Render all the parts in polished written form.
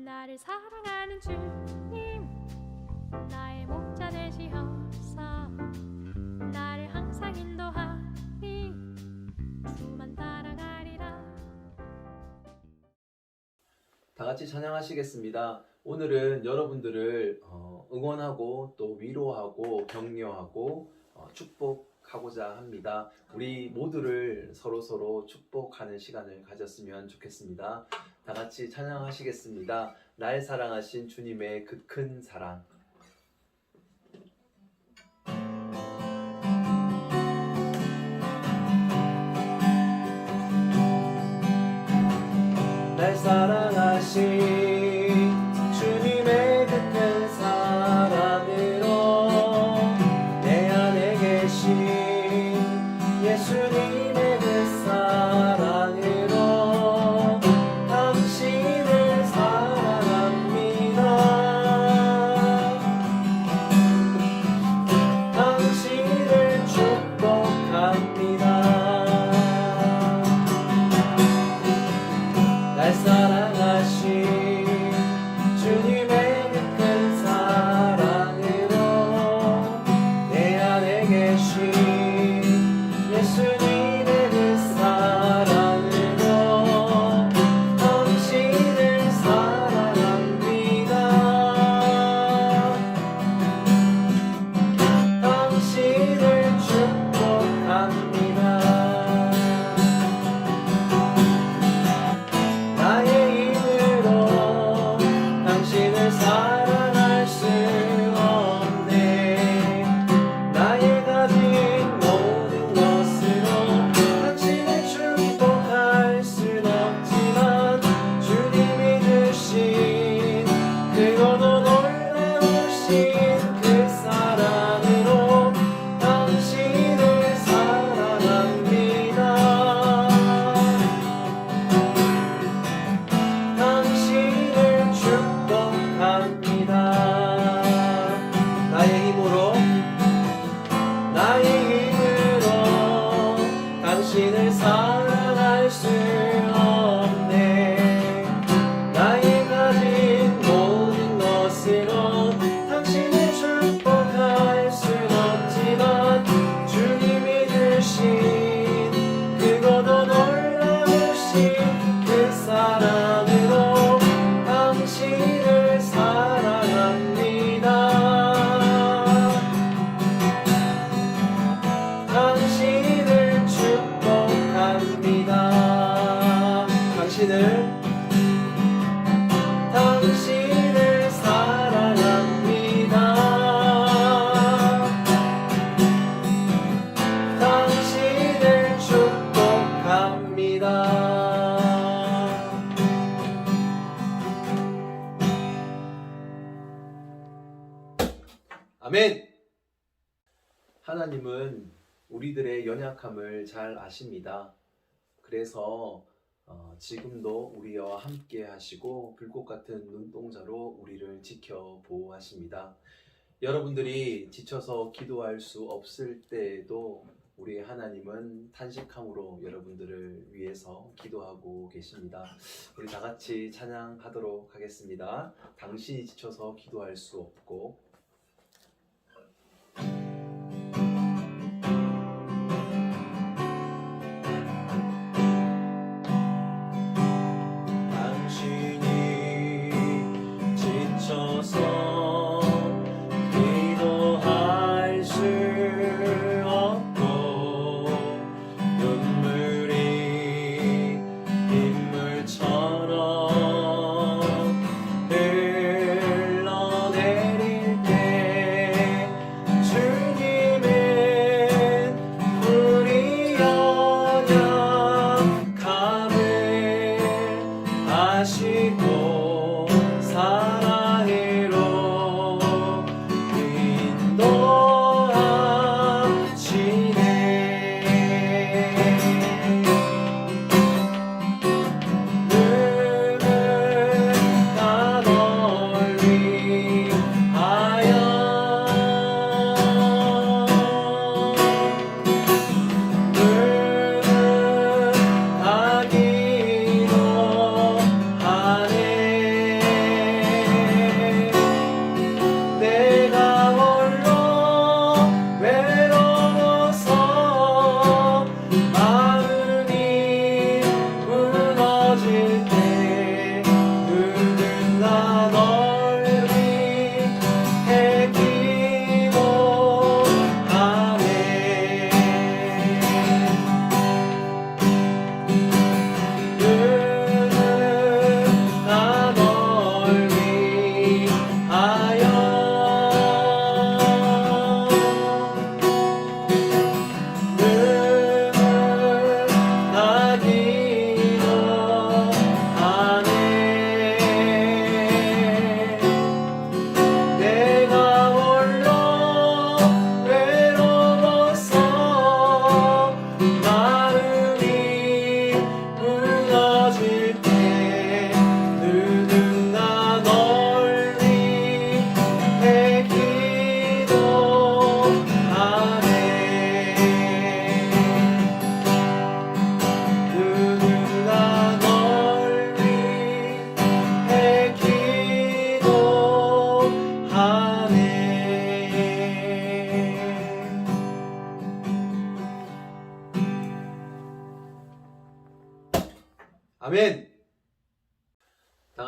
나를 사랑하는 주님, 나의 목자 되시어서 나를 항상 인도하니 주만 따라가리라. 다 같이 찬양하시겠습니다. 오늘은 여러분들을 응원하고 또 위로하고 격려하고 축복하고자 합니다. 우리 모두를 서로 축복하는 시간을 가졌으면 좋겠습니다. 다 같이 찬양하시겠습니다. 날 사랑하신 주님의 그 큰 사랑. 날 사랑하신 주님의 그 큰 사랑으로 내 안에 계신 예수님의 그 사랑으로 당신을 사랑합니다. 당신을 축복합니다. 날 사랑하신 주님의 그 큰 사랑으로 내 안에 계신 예수님의 그 사랑으로 당신을 사랑합니다. 당신을 축복합니다. 나의 힘으로 당신을 사랑할 수 없네. 나의 가진 모든 것으로 당신을 축복할 순 없지만 주님이 주신 그거도 놀라우신 그 사랑으로 당신을 사랑합니다. 당신을 축복합니다. 나의 힘으로 당신을 사랑할 수 없네. 나의 가진 모든 것으로 당신을 축복할 순 없지만 주님이 주신 그거도 놀라우신 그 사랑으로 당신을 사랑합니다. 당신을 축복합니다. 당신을 사랑합니다. 당신을 축복합니다. 아멘. 하나님은 우리들의 연약함을 잘 아십니다. 그래서 지금도 우리와 함께 하시고 불꽃 같은 눈동자로 우리를 지켜 보호하십니다. 여러분들이 지쳐서 기도할 수 없을 때에도 우리 하나님은 탄식함으로 여러분들을 위해서 기도하고 계십니다. 우리 다 같이 찬양하도록 하겠습니다. 당신이 지쳐서 기도할 수 없고 지쳐서 기도할 수 없고 눈물이 빗물처럼 흘러내릴 때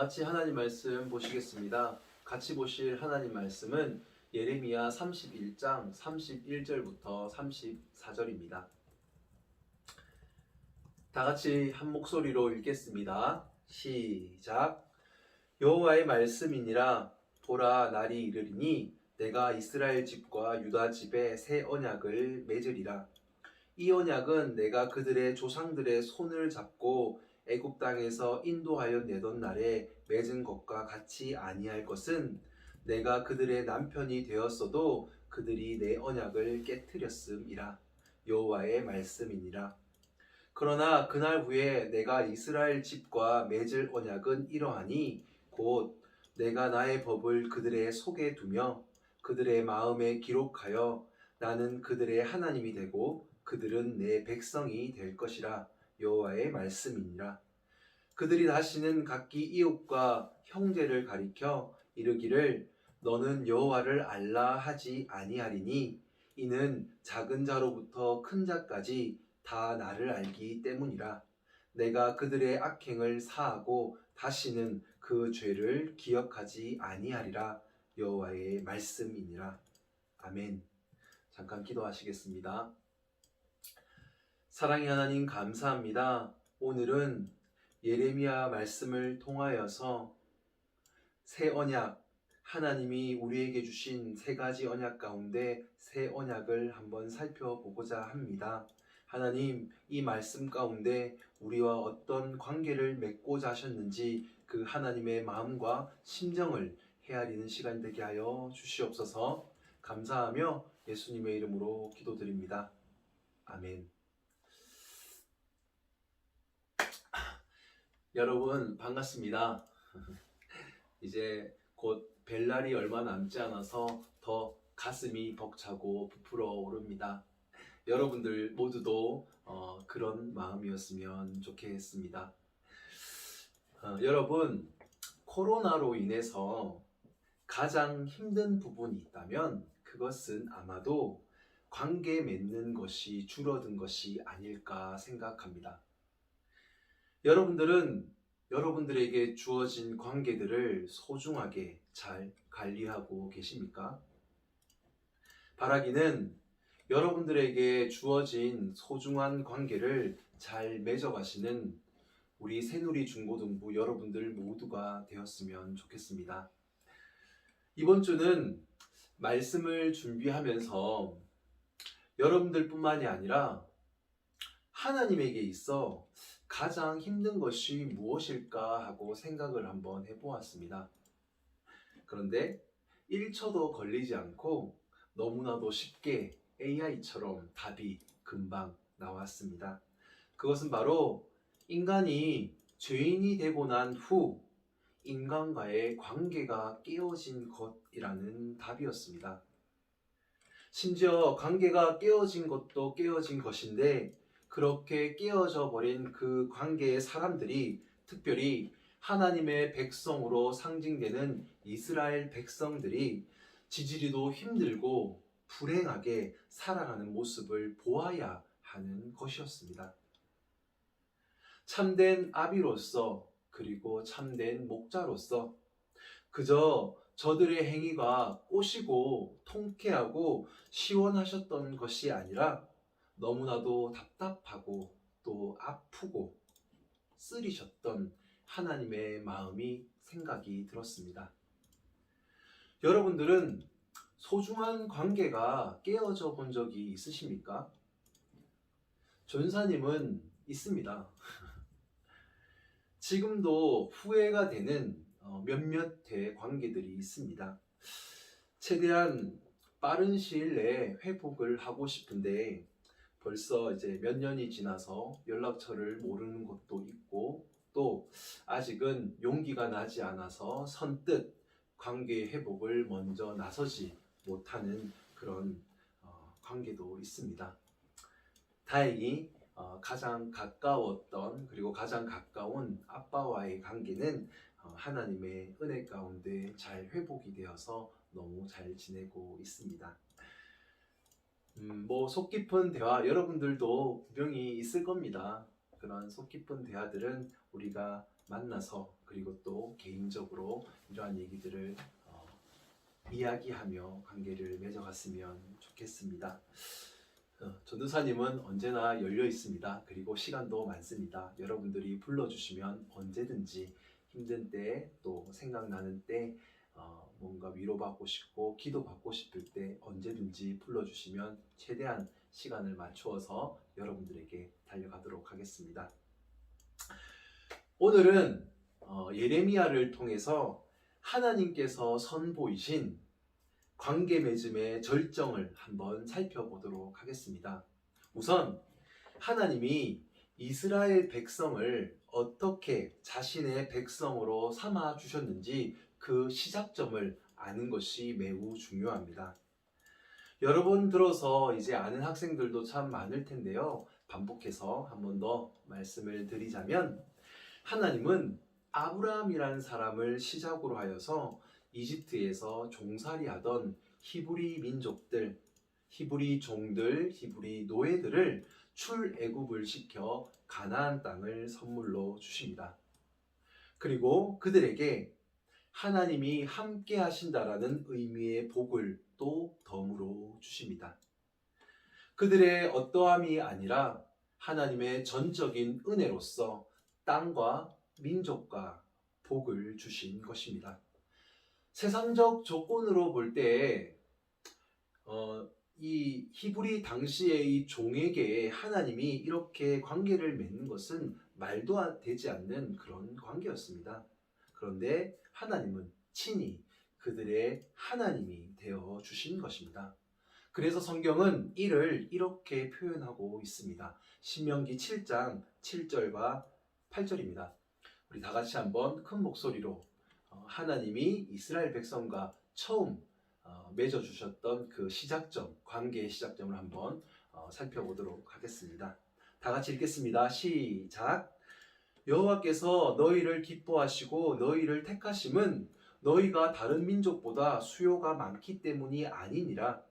같이 하나님 말씀 보시겠습니다. 같이 보실 하나님 말씀은 예레미야 31장 31절부터 34절입니다. 다 같이 한 목소리로 읽겠습니다. 시작. 여호와의 말씀이니라. 보라, 날이 이르리니 내가 이스라엘 집과 유다 집에 새 언약을 맺으리라. 이 언약은 내가 그들의 조상들의 손을 잡고 애굽 땅에서 인도하여 내던 날에 맺은 것과 같이 아니할 것은 내가 그들의 남편이 되었어도 그들이 내 언약을 깨뜨렸음이라. 여호와의 말씀이니라. 그러나 그날 후에 내가 이스라엘 집과 맺을 언약은 이러하니 곧 내가 나의 법을 그들의 속에 두며 그들의 마음에 기록하여 나는 그들의 하나님이 되고 그들은 내 백성이 될 것이라. 여호와의 말씀이니라. 그들이 다시는 각기 이웃과 형제를 가리켜 이르기를 너는 여호와를 알라 하지 아니하리니 이는 작은 자로부터 큰 자까지 다 나를 알기 때문이라. 내가 그들의 악행을 사하고 다시는 그 죄를 기억하지 아니하리라. 여호와의 말씀이니라. 아멘. 잠깐 기도하시겠습니다. 사랑의 하나님 감사합니다. 오늘은 예레미야 말씀을 통하여서 새 언약, 하나님이 우리에게 주신 세 가지 언약 가운데 새 언약을 한번 살펴보고자 합니다. 하나님, 이 말씀 가운데 우리와 어떤 관계를 맺고자 하셨는지 그 하나님의 마음과 심정을 헤아리는 시간 되게 하여 주시옵소서. 감사하며 예수님의 이름으로 기도드립니다. 아멘. 여러분 반갑습니다. 이제 곧 뵐날이 얼마 남지 않아서 더 가슴이 벅차고 부풀어 오릅니다. 여러분들 모두도 그런 마음이었으면 좋겠습니다. 여러분, 코로나로 인해서 가장 힘든 부분이 있다면 그것은 아마도 관계 맺는 것이 줄어든 것이 아닐까 생각합니다. 여러분들은 여러분들에게 주어진 관계들을 소중하게 잘 관리하고 계십니까? 바라기는 여러분들에게 주어진 소중한 관계를 잘 맺어가시는 우리 새누리 중고등부 여러분들 모두가 되었으면 좋겠습니다. 이번 주는 말씀을 준비하면서 여러분들뿐만이 아니라 하나님에게 있어 가장 힘든 것이 무엇일까 하고 생각을 한번 해보았습니다. 그런데 1초도 걸리지 않고 너무나도 쉽게 AI처럼 답이 금방 나왔습니다. 그것은 바로 인간이 죄인이 되고 난 후 인간과의 관계가 깨어진 것이라는 답이었습니다. 심지어 관계가 깨어진 것도 깨어진 것인데 그렇게 깨어져 버린 그 관계의 사람들이 특별히 하나님의 백성으로 상징되는 이스라엘 백성들이 지지리도 힘들고 불행하게 살아가는 모습을 보아야 하는 것이었습니다. 참된 아비로서 그리고 참된 목자로서 그저 저들의 행위가 꼬시고 통쾌하고 시원하셨던 것이 아니라 너무나도 답답하고 또 아프고 쓰리셨던 하나님의 마음이 생각이 들었습니다. 여러분들은 소중한 관계가 깨어져 본 적이 있으십니까? 전사님은 있습니다. 지금도 후회가 되는 몇몇의 관계들이 있습니다. 최대한 빠른 시일 내에 회복을 하고 싶은데 벌써 이제 몇 년이 지나서 연락처를 모르는 것도 있고 또 아직은 용기가 나지 않아서 선뜻 관계 회복을 먼저 나서지 못하는 그런 관계도 있습니다. 다행히 가장 가까웠던 그리고 가장 가까운 아빠와의 관계는 하나님의 은혜 가운데 잘 회복이 되어서 너무 잘 지내고 있습니다. 속 깊은 대화 여러분들도 분명히 있을 겁니다. 그런 속 깊은 대화들은 우리가 만나서 그리고 또 개인적으로 이러한 얘기들을 이야기하며 관계를 맺어갔으면 좋겠습니다. 전도사님은 언제나 열려 있습니다. 그리고 시간도 많습니다. 여러분들이 불러주시면 언제든지 힘든 때, 또 생각나는 때, 뭔가 위로받고 싶고 기도받고 싶을 때 언제든지 불러주시면 최대한 시간을 맞추어서 여러분들에게 달려가도록 하겠습니다. 오늘은 예레미야를 통해서 하나님께서 선보이신 관계 맺음의 절정을 한번 살펴보도록 하겠습니다. 우선 하나님이 이스라엘 백성을 어떻게 자신의 백성으로 삼아 주셨는지 그 시작점을 아는 것이 매우 중요합니다. 여러 번 들어서 이제 아는 학생들도 참 많을 텐데요. 반복해서 한 번 더 말씀을 드리자면, 하나님은 아브라함이라는 사람을 시작으로 하여서 이집트에서 종살이하던 히브리 민족들, 히브리 종들, 히브리 노예들을 출애굽을 시켜 가나안 땅을 선물로 주십니다. 그리고 그들에게 하나님이 함께 하신다라는 의미의 복을 또 덤으로 주십니다. 그들의 어떠함이 아니라 하나님의 전적인 은혜로서 땅과 민족과 복을 주신 것입니다. 세상적 조건으로 볼 때 이 히브리 당시의 이 종에게 하나님이 이렇게 관계를 맺는 것은 말도 되지 않는 그런 관계였습니다. 그런데 하나님은 친히 그들의 하나님이 되어 주신 것입니다. 그래서 성경은 이를 이렇게 표현하고 있습니다. 신명기 7장 7절과 8절입니다. 우리 다 같이 한번 큰 목소리로 하나님이 이스라엘 백성과 처음 맺어주셨던 그 시작점, 관계의 시작점을 한번 살펴보도록 하겠습니다. 다 같이 읽겠습니다. 시작! 여호와께서 너희를 기뻐하시고 너희를 택하심은 너희가 다른 민족보다 수요가 많기 때문이 아니니라.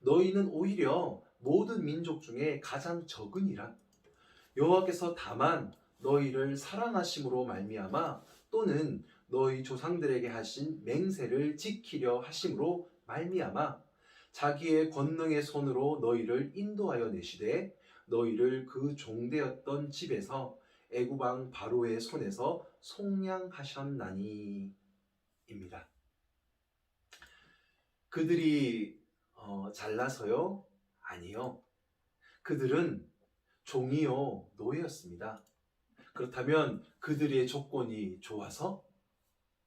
너희는 오히려 모든 민족 중에 가장 적으니라. 여호와께서 다만 너희를 사랑하심으로 말미암아 또는 너희 조상들에게 하신 맹세를 지키려 하심으로 말미암아 자기의 권능의 손으로 너희를 인도하여 내시되 너희를 그 종되었던 집에서 애굽 왕 바로의 손에서 속량하셨나니 입니다. 그들이 잘나서요? 아니요. 그들은 종이요 노예였습니다. 그렇다면 그들의 조건이 좋아서?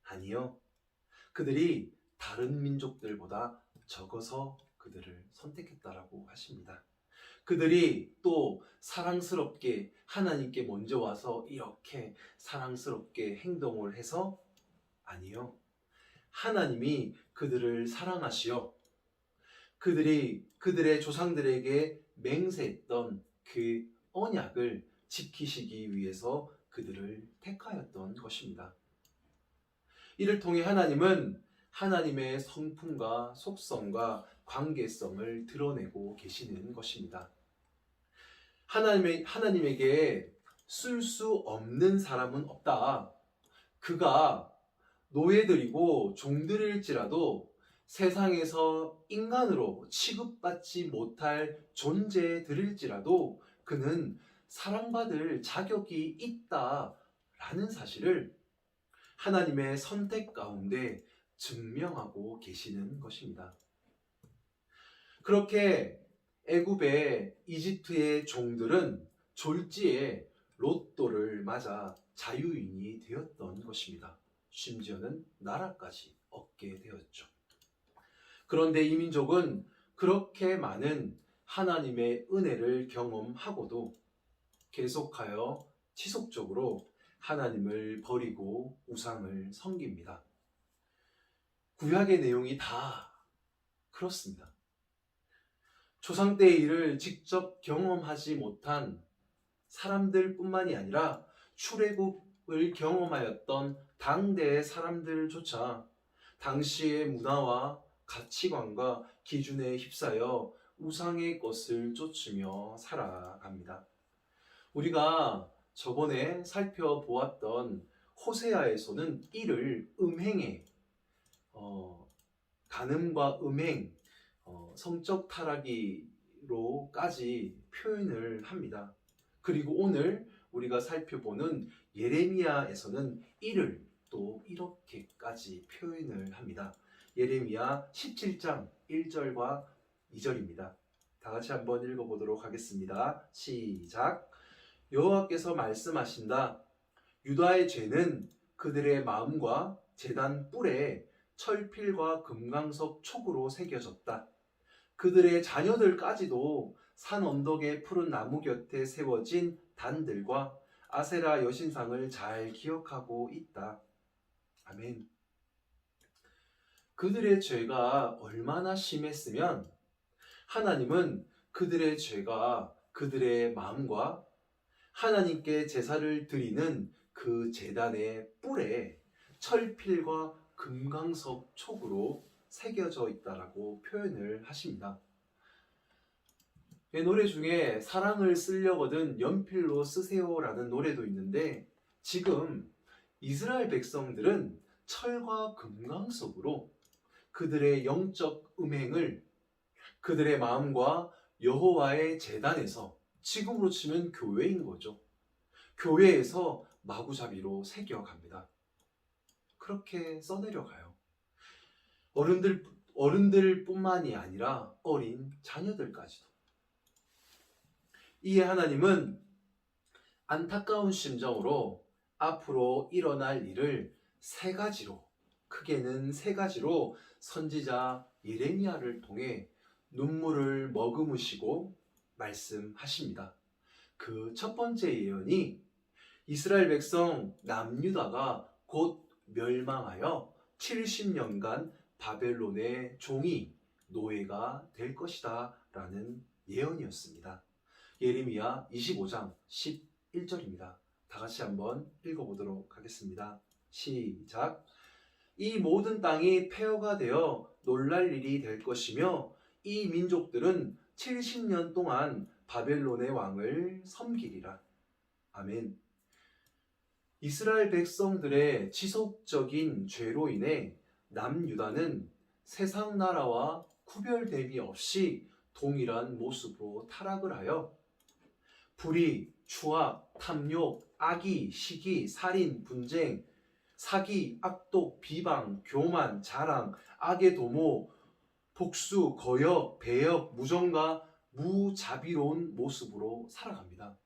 아니요. 그들이 다른 민족들보다 적어서 그들을 선택했다라고 하십니다. 그들이 또 사랑스럽게 하나님께 먼저 와서 이렇게 사랑스럽게 행동을 해서? 아니요. 하나님이 그들을 사랑하시어 그들이 그들의 조상들에게 맹세했던 그 언약을 지키시기 위해서 그들을 택하였던 것입니다. 이를 통해 하나님은 하나님의 성품과 속성과 관계성을 드러내고 계시는 것입니다. 하나님에게 쓸 수 없는 사람은 없다. 그가 노예들이고 종들일지라도 세상에서 인간으로 취급받지 못할 존재들일지라도 그는 사랑받을 자격이 있다라는 사실을 하나님의 선택 가운데 증명하고 계시는 것입니다. 그렇게 애굽의 이집트의 종들은 졸지에 로또를 맞아 자유인이 되었던 것입니다. 심지어는 나라까지 얻게 되었죠. 그런데 이 민족은 그렇게 많은 하나님의 은혜를 경험하고도 계속하여 지속적으로 하나님을 버리고 우상을 섬깁니다. 구약의 내용이 다 그렇습니다. 조상 때의 일을 직접 경험하지 못한 사람들뿐만이 아니라 출애굽을 경험하였던 당대의 사람들조차 당시의 문화와 가치관과 기준에 휩싸여 우상의 것을 쫓으며 살아갑니다. 우리가 저번에 살펴보았던 호세아에서는 이를 음행에 간음과 음행, 성적 타락이로까지 표현을 합니다. 그리고 오늘 우리가 살펴보는 예레미야에서는 이를 또 이렇게까지 표현을 합니다. 예레미야 17장 1절과 2절입니다. 다 같이 한번 읽어보도록 하겠습니다. 시작. 여호와께서 말씀하신다. 유다의 죄는 그들의 마음과 제단 뿔에 철필과 금강석 촉으로 새겨졌다. 그들의 자녀들까지도 산 언덕의 푸른 나무 곁에 세워진 단들과 아세라 여신상을 잘 기억하고 있다. 아멘. 그들의 죄가 얼마나 심했으면 하나님은 그들의 죄가 그들의 마음과 하나님께 제사를 드리는 그 제단의 뿔에 철필과 금강석 촉으로 새겨져 있다라고 표현을 하십니다. 노래 중에 사랑을 쓰려거든 연필로 쓰세요라는 노래도 있는데 지금 이스라엘 백성들은 철과 금강석으로 그들의 영적 음행을 그들의 마음과 여호와의 제단에서 지금으로 치면 교회인 거죠. 교회에서 마구잡이로 새겨갑니다. 그렇게 써내려가요. 어른들뿐만이 아니라 어린 자녀들까지도. 이에 하나님은 안타까운 심정으로 앞으로 일어날 일을 크게는 세 가지로 선지자 예레미야를 통해 눈물을 머금으시고 말씀하십니다. 그 첫 번째 예언이 이스라엘 백성 남유다가 곧 멸망하여 70년간 바벨론의 종이 노예가 될 것이다 라는 예언이었습니다. 예레미야 25장 11절입니다. 다 같이 한번 읽어보도록 하겠습니다. 시작. 이 모든 땅이 폐허가 되어 놀랄 일이 될 것이며 이 민족들은 70년 동안 바벨론의 왕을 섬기리라. 아멘. 이스라엘 백성들의 지속적인 죄로 인해 남유다는 세상 나라와 구별됨이 없이 동일한 모습으로 타락을 하여 불의, 추악, 탐욕, 악의, 시기, 살인, 분쟁, 사기, 악독, 비방, 교만, 자랑, 악의 도모, 복수, 거역, 배역, 무정과 무자비로운 모습으로 살아갑니다.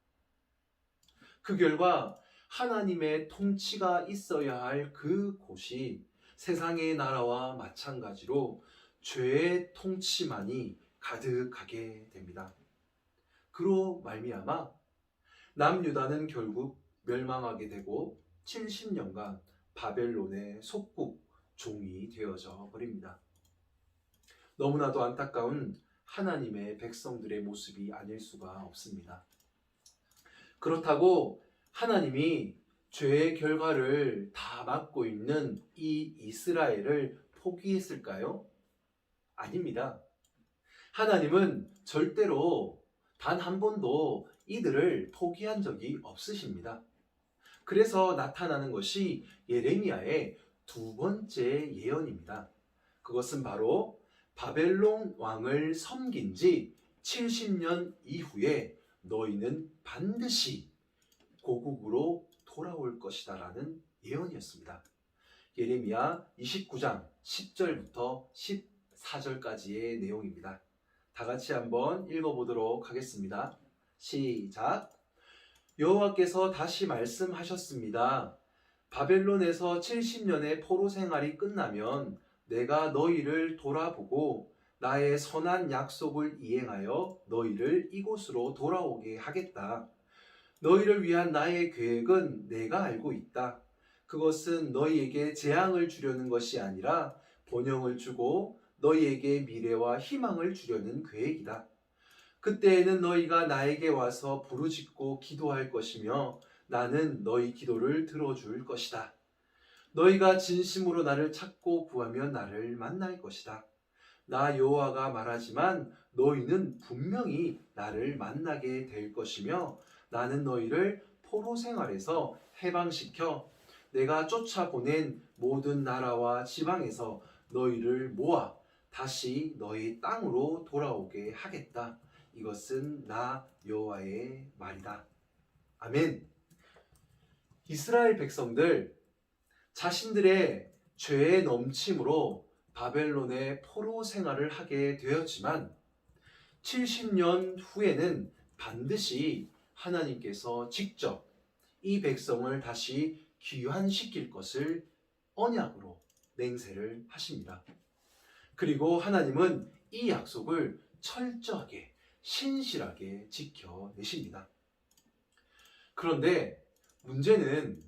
그 결과 하나님의 통치가 있어야 할 그 곳이 세상의 나라와 마찬가지로 죄의 통치만이 가득하게 됩니다. 그로 말미암아 남유다는 결국 멸망하게 되고 70년간 바벨론의 속국 종이 되어져 버립니다. 너무나도 안타까운 하나님의 백성들의 모습이 아닐 수가 없습니다. 그렇다고 하나님이 죄의 결과를 다 맡고 있는 이 이스라엘을 포기했을까요? 아닙니다. 하나님은 절대로 단 한 번도 이들을 포기한 적이 없으십니다. 그래서 나타나는 것이 예레미야의 두 번째 예언입니다. 그것은 바로 바벨론 왕을 섬긴 지 70년 이후에 너희는 반드시 고국으로 돌아올 것이다 라는 예언이었습니다. 예레미야 29장 10절부터 14절까지의 내용입니다. 다 같이 한번 읽어보도록 하겠습니다. 시작. 여호와께서 다시 말씀하셨습니다. 바벨론에서 70년의 포로 생활이 끝나면 내가 너희를 돌아보고 나의 선한 약속을 이행하여 너희를 이곳으로 돌아오게 하겠다. 너희를 위한 나의 계획은 내가 알고 있다. 그것은 너희에게 재앙을 주려는 것이 아니라 번영을 주고 너희에게 미래와 희망을 주려는 계획이다. 그때에는 너희가 나에게 와서 부르짖고 기도할 것이며 나는 너희 기도를 들어줄 것이다. 너희가 진심으로 나를 찾고 구하면 나를 만날 것이다. 나 여호와가 말하지만 너희는 분명히 나를 만나게 될 것이며 나는 너희를 포로 생활에서 해방시켜 내가 쫓아보낸 모든 나라와 지방에서 너희를 모아 다시 너희 땅으로 돌아오게 하겠다. 이것은 나 여호와의 말이다. 아멘. 이스라엘 백성들 자신들의 죄의 넘침으로 바벨론의 포로 생활을 하게 되었지만 70년 후에는 반드시 하나님께서 직접 이 백성을 다시 귀환시킬 것을 언약으로 맹세를 하십니다. 그리고 하나님은 이 약속을 철저하게 신실하게 지켜내십니다. 그런데 문제는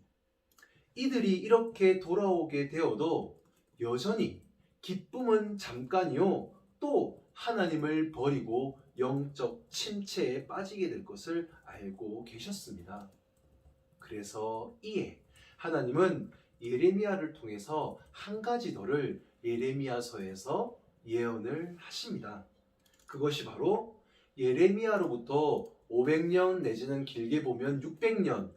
이들이 이렇게 돌아오게 되어도 여전히 기쁨은 잠깐이요 또 하나님을 버리고 영적 침체에 빠지게 될 것을 알고 계셨습니다. 그래서 이에 하나님은 예레미야를 통해서 한 가지 더를 예레미야서에서 예언을 하십니다. 그것이 바로 예레미야로부터 500년 내지는 길게 보면 600년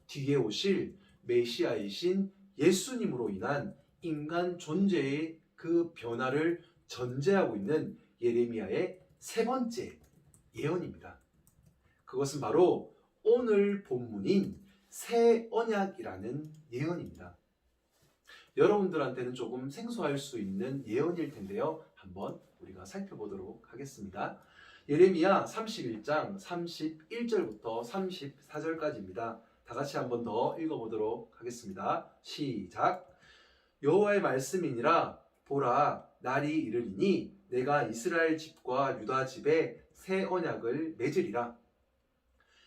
뒤에 오실 메시아이신 예수님으로 인한 인간 존재의 그 변화를 전제하고 있는 예레미야의 세 번째 예언입니다. 그것은 바로 오늘 본문인 새 언약이라는 예언입니다. 여러분들한테는 조금 생소할 수 있는 예언일 텐데요. 한번 우리가 살펴보도록 하겠습니다. 예레미야 31장 31절부터 34절까지입니다. 다 같이 한번 더 읽어보도록 하겠습니다. 시작. 여호와의 말씀이니라. 보라, 날이 이르리니 내가 이스라엘 집과 유다 집에 새 언약을 맺으리라.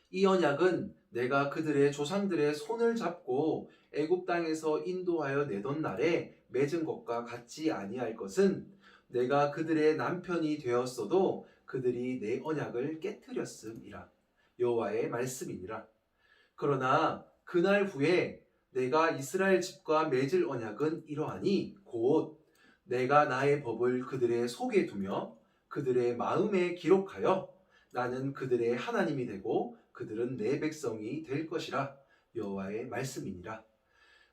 이 언약은 내가 그들의 조상들의 손을 잡고 애굽 땅에서 인도하여 내던 날에 맺은 것과 같지 아니할 것은 내가 그들의 남편이 되었어도 그들이 내 언약을 깨뜨렸음이라. 여호와의 말씀이니라. 그러나 그날 후에 내가 이스라엘 집과 맺을 언약은 이러하니 곧 내가 나의 법을 그들의 속에 두며 그들의 마음에 기록하여 나는 그들의 하나님이 되고 그들은 내 백성이 될 것이라. 여호와의 말씀이니라.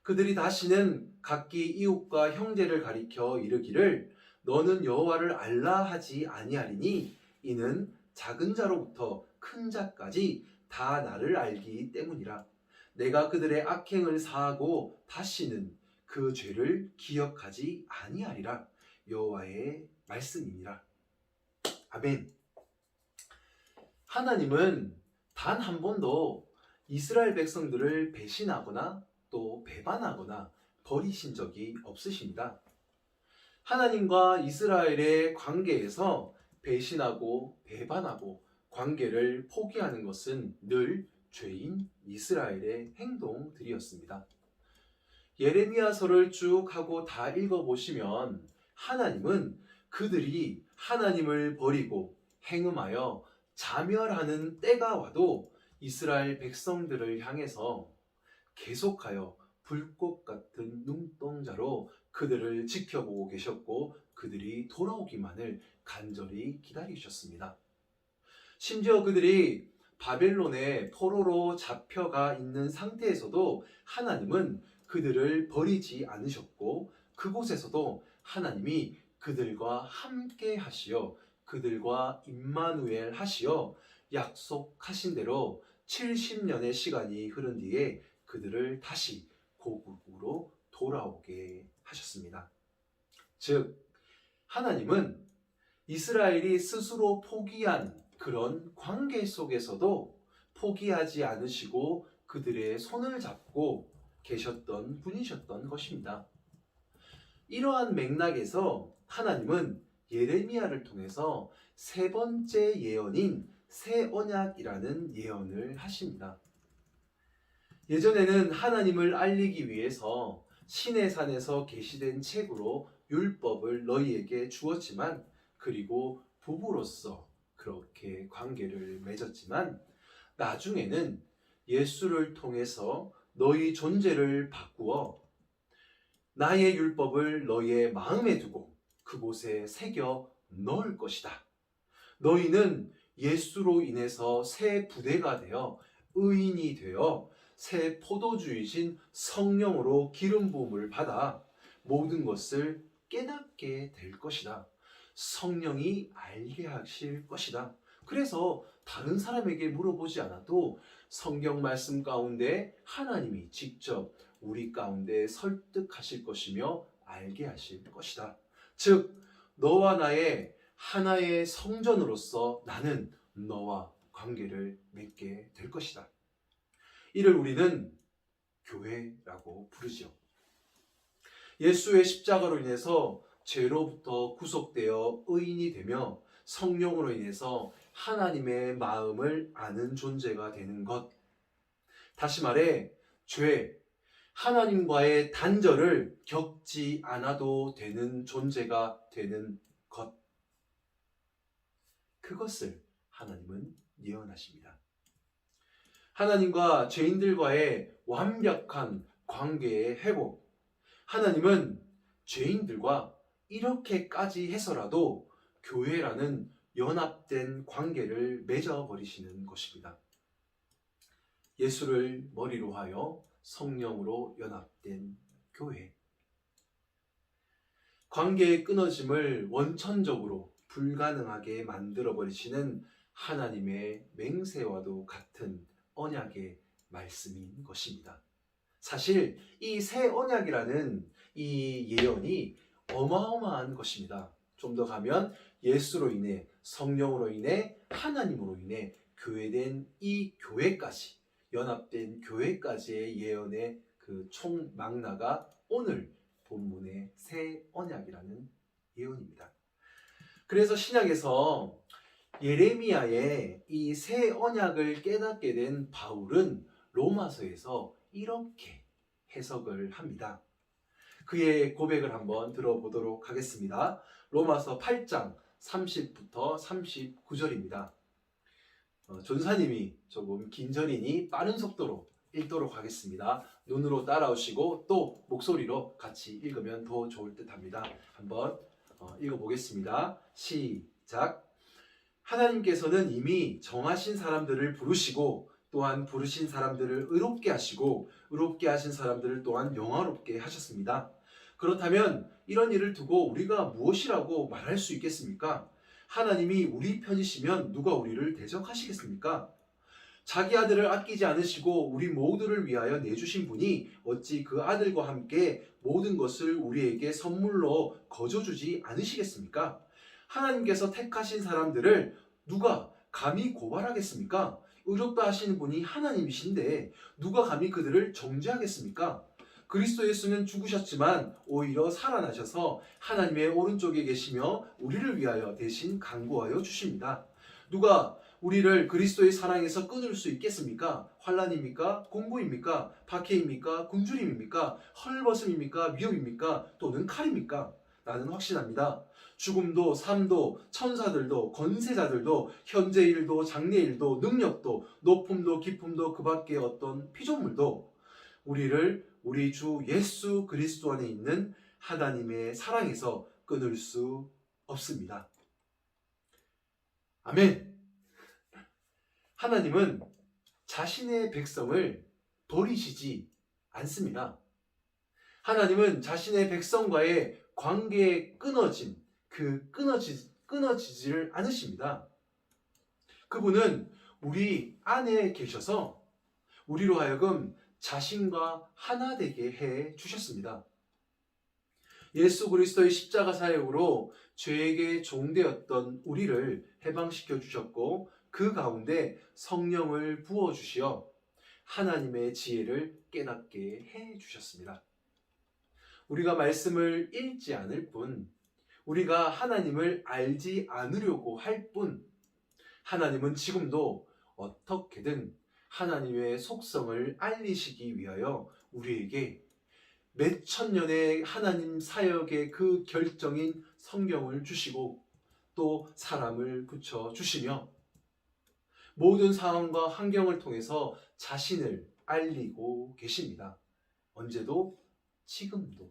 그들이 다시는 각기 이웃과 형제를 가리켜 이르기를 너는 여호와를 알라 하지 아니하리니 이는 작은 자로부터 큰 자까지 다 나를 알기 때문이라. 내가 그들의 악행을 사하고 다시는 그 죄를 기억하지 아니하리라. 여호와의 말씀이니라. 아멘. 하나님은 단 한 번도 이스라엘 백성들을 배신하거나 또 배반하거나 버리신 적이 없으십니다. 하나님과 이스라엘의 관계에서 배신하고 배반하고 관계를 포기하는 것은 늘 죄인 이스라엘의 행동들이었습니다. 예레미야서를 쭉 하고 다 읽어보시면 하나님은 그들이 하나님을 버리고 행음하여 자멸하는 때가 와도 이스라엘 백성들을 향해서 계속하여 불꽃 같은 눈동자로 그들을 지켜보고 계셨고 그들이 돌아오기만을 간절히 기다리셨습니다. 심지어 그들이 바벨론의 포로로 잡혀가 있는 상태에서도 하나님은 그들을 버리지 않으셨고 그곳에서도 하나님이 그들과 함께 하시어 그들과 임마누엘 하시어 약속하신 대로 70년의 시간이 흐른 뒤에 그들을 다시 고국으로 돌아오게 하셨습니다. 즉 하나님은 이스라엘이 스스로 포기한 그런 관계 속에서도 포기하지 않으시고 그들의 손을 잡고 계셨던 분이셨던 것입니다. 이러한 맥락에서 하나님은 예레미야를 통해서 세 번째 예언인 새 언약이라는 예언을 하십니다. 예전에는 하나님을 알리기 위해서 시내산에서 계시된 책으로 율법을 너희에게 주었지만 그리고 부부로서 그렇게 관계를 맺었지만 나중에는 예수를 통해서 너희 존재를 바꾸어 나의 율법을 너희의 마음에 두고 그곳에 새겨 넣을 것이다. 너희는 예수로 인해서 새 부대가 되어 의인이 되어 새 포도주이신 성령으로 기름 부음을 받아 모든 것을 깨닫게 될 것이다. 성령이 알게 하실 것이다. 그래서 다른 사람에게 물어보지 않아도 성경 말씀 가운데 하나님이 직접 우리 가운데 설득하실 것이며 알게 하실 것이다. 즉, 너와 나의 하나의 성전으로서 나는 너와 관계를 맺게 될 것이다. 이를 우리는 교회라고 부르죠. 예수의 십자가로 인해서 죄로부터 구속되어 의인이 되며 성령으로 인해서 하나님의 마음을 아는 존재가 되는 것. 다시 말해, 죄, 하나님과의 단절을 겪지 않아도 되는 존재가 되는 것. 그것을 하나님은 예언하십니다. 하나님과 죄인들과의 완벽한 관계의 회복. 하나님은 죄인들과 이렇게까지 해서라도 교회라는 연합된 관계를 맺어버리시는 것입니다. 예수를 머리로 하여 성령으로 연합된 교회. 관계의 끊어짐을 원천적으로 불가능하게 만들어버리시는 하나님의 맹세와도 같은 언약의 말씀인 것입니다. 사실 이 새 언약이라는 이 예언이 어마어마한 것입니다. 좀 더 가면 예수로 인해, 성령으로 인해, 하나님으로 인해 교회된 이 교회까지, 연합된 교회까지의 예언의 그 총망라가 오늘 본문의 새 언약이라는 예언입니다. 그래서 신약에서 예레미야의 이 새 언약을 깨닫게 된 바울은 로마서에서 이렇게 해석을 합니다. 그의 고백을 한번 들어보도록 하겠습니다. 로마서 8장 30부터 39절입니다. 전사님이 조금 긴 절이니 빠른 속도로 읽도록 하겠습니다. 눈으로 따라오시고 또 목소리로 같이 읽으면 더 좋을 듯 합니다. 한번 읽어보겠습니다. 시작. 하나님께서는 이미 정하신 사람들을 부르시고 또한 부르신 사람들을 의롭게 하시고 의롭게 하신 사람들을 또한 영화롭게 하셨습니다. 그렇다면 이런 일을 두고 우리가 무엇이라고 말할 수 있겠습니까? 하나님이 우리 편이시면 누가 우리를 대적하시겠습니까? 자기 아들을 아끼지 않으시고 우리 모두를 위하여 내주신 분이 어찌 그 아들과 함께 모든 것을 우리에게 선물로 거저주지 않으시겠습니까? 하나님께서 택하신 사람들을 누가 감히 고발하겠습니까? 의롭다 하시는 분이 하나님이신데 누가 감히 그들을 정죄하겠습니까? 그리스도 예수는 죽으셨지만 오히려 살아나셔서 하나님의 오른쪽에 계시며 우리를 위하여 대신 간구하여 주십니다. 누가 우리를 그리스도의 사랑에서 끊을 수 있겠습니까? 환난입니까? 공고입니까? 박해입니까? 굶주림입니까? 헐벗음입니까? 위협입니까? 또는 칼입니까? 나는 확신합니다. 죽음도 삶도 천사들도 권세자들도 현재 일도 장래 일도 능력도 높음도 깊음도 그 밖에 어떤 피조물도 우리를 우리 주 예수 그리스도 안에 있는 하나님의 사랑에서 끊을 수 없습니다. 아멘. 하나님은 자신의 백성을 버리시지 않습니다. 하나님은 자신의 백성과의 관계에 끊어지지를 않으십니다. 그분은 우리 안에 계셔서 우리로 하여금 자신과 하나 되게 해 주셨습니다. 예수 그리스도의 십자가 사역으로 죄에게 종되었던 우리를 해방시켜 주셨고 그 가운데 성령을 부어 주시어 하나님의 지혜를 깨닫게 해 주셨습니다. 우리가 말씀을 읽지 않을 뿐, 우리가 하나님을 알지 않으려고 할 뿐, 하나님은 지금도 어떻게든 하나님의 속성을 알리시기 위하여 우리에게 몇 천년의 하나님 사역의 그 결정인 성경을 주시고 또 사람을 붙여 주시며 모든 상황과 환경을 통해서 자신을 알리고 계십니다. 언제도 지금도.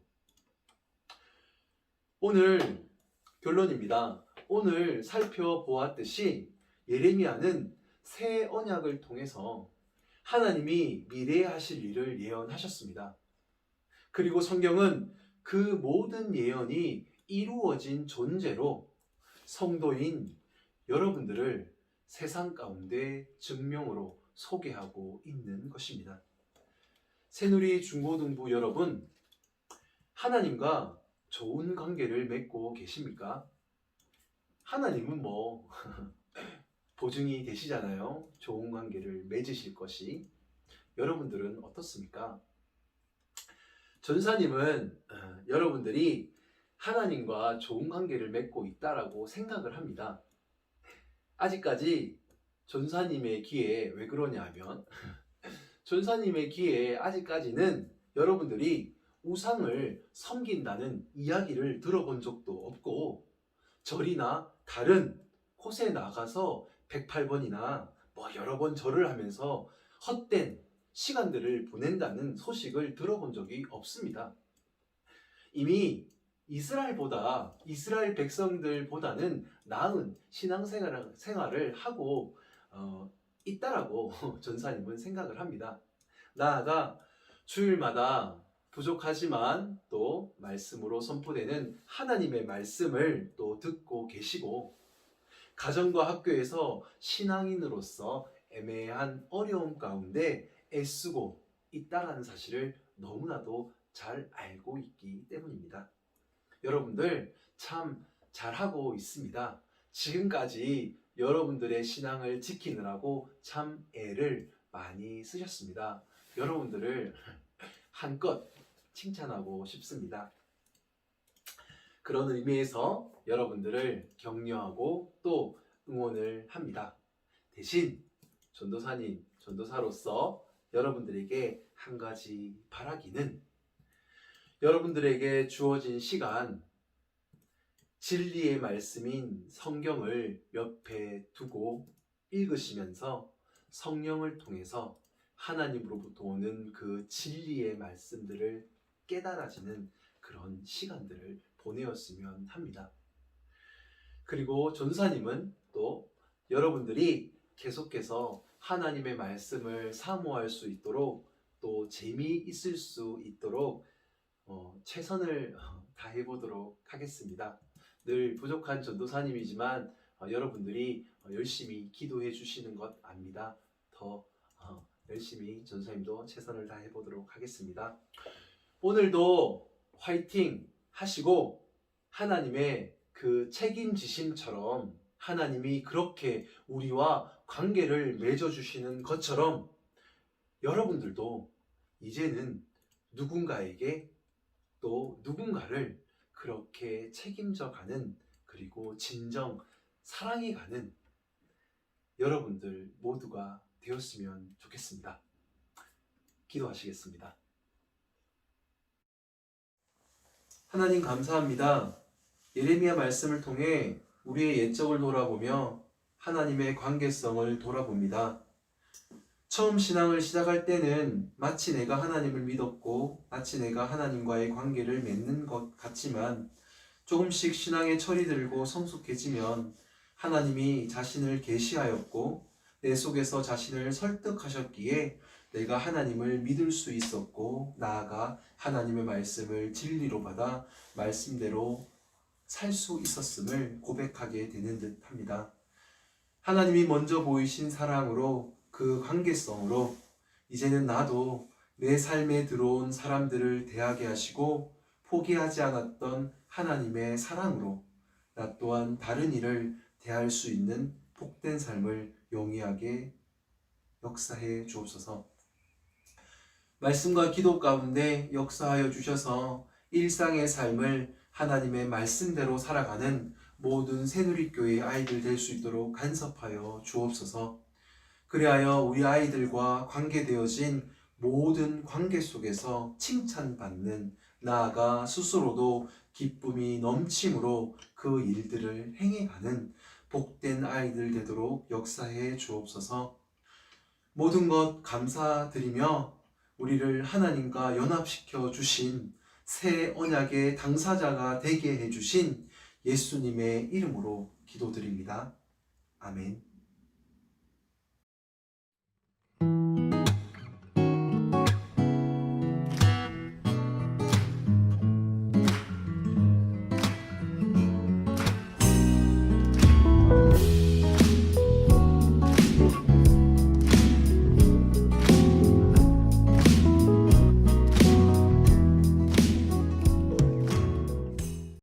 오늘 결론입니다. 오늘 살펴보았듯이 예레미야는 새 언약을 통해서 하나님이 미래에 하실 일을 예언하셨습니다. 그리고 성경은 그 모든 예언이 이루어진 존재로 성도인 여러분들을 세상 가운데 증명으로 소개하고 있는 것입니다. 새누리 중고등부 여러분, 하나님과 좋은 관계를 맺고 계십니까? 하나님은 보증이 되시잖아요. 좋은 관계를 맺으실 것이. 여러분들은 어떻습니까? 전사님은 여러분들이 하나님과 좋은 관계를 맺고 있다라고 생각을 합니다. 아직까지 전사님의 귀에 왜 그러냐 하면 전사님의 귀에 아직까지는 여러분들이 우상을 섬긴다는 이야기를 들어본 적도 없고 절이나 다른 곳에 나가서 108번이나 여러 번 절을 하면서 헛된 시간들을 보낸다는 소식을 들어본 적이 없습니다. 이미 이스라엘 백성들보다는 나은 신앙생활을 하고 있다라고 전사님은 생각을 합니다. 나아가 주일마다 부족하지만 또 말씀으로 선포되는 하나님의 말씀을 또 듣고 계시고 가정과 학교에서 신앙인으로서 애매한 어려움 가운데 애쓰고 있다는 사실을 너무나도 잘 알고 있기 때문입니다. 여러분들 참 잘하고 있습니다. 지금까지 여러분들의 신앙을 지키느라고 참 애를 많이 쓰셨습니다. 여러분들을 한껏 칭찬하고 싶습니다. 그런 의미에서 여러분들을 격려하고 또 응원을 합니다. 대신 전도사님, 전도사로서 여러분들에게 한 가지 바라기는 여러분들에게 주어진 시간, 진리의 말씀인 성경을 옆에 두고 읽으시면서 성령을 통해서 하나님으로부터 오는 그 진리의 말씀들을 깨달아지는 그런 시간들을 보내었으면 합니다. 그리고 전사님은 또 여러분들이 계속해서 하나님의 말씀을 사모할 수 있도록 또 재미있을 수 있도록 최선을 다해보도록 하겠습니다. 늘 부족한 전도사님이지만 여러분들이 열심히 기도해 주시는 것 압니다. 더 열심히 전도사님도 최선을 다해보도록 하겠습니다. 오늘도 화이팅 하시고 하나님의 그 책임지심처럼 하나님이 그렇게 우리와 관계를 맺어주시는 것처럼 여러분들도 이제는 누군가에게 또 누군가를 그렇게 책임져 가는 그리고 진정 사랑해 가는 여러분들 모두가 되었으면 좋겠습니다. 기도하시겠습니다. 하나님 감사합니다. 예레미야 말씀을 통해 우리의 옛적을 돌아보며 하나님의 관계성을 돌아봅니다. 처음 신앙을 시작할 때는 마치 내가 하나님을 믿었고 마치 내가 하나님과의 관계를 맺는 것 같지만 조금씩 신앙의 철이 들고 성숙해지면 하나님이 자신을 계시하였고 내 속에서 자신을 설득하셨기에 내가 하나님을 믿을 수 있었고 나아가 하나님의 말씀을 진리로 받아 말씀대로 살 수 있었음을 고백하게 되는 듯 합니다. 하나님이 먼저 보이신 사랑으로 그 관계성으로 이제는 나도 내 삶에 들어온 사람들을 대하게 하시고 포기하지 않았던 하나님의 사랑으로 나 또한 다른 이를 대할 수 있는 복된 삶을 용이하게 역사해 주옵소서. 말씀과 기도 가운데 역사하여 주셔서 일상의 삶을 하나님의 말씀대로 살아가는 모든 새누리교회의 아이들 될 수 있도록 간섭하여 주옵소서. 그리하여 우리 아이들과 관계되어진 모든 관계 속에서 칭찬받는 나아가 스스로도 기쁨이 넘침으로 그 일들을 행해가는 복된 아이들 되도록 역사해 주옵소서. 모든 것 감사드리며 우리를 하나님과 연합시켜 주신 새 언약의 당사자가 되게 해주신 예수님의 이름으로 기도드립니다. 아멘.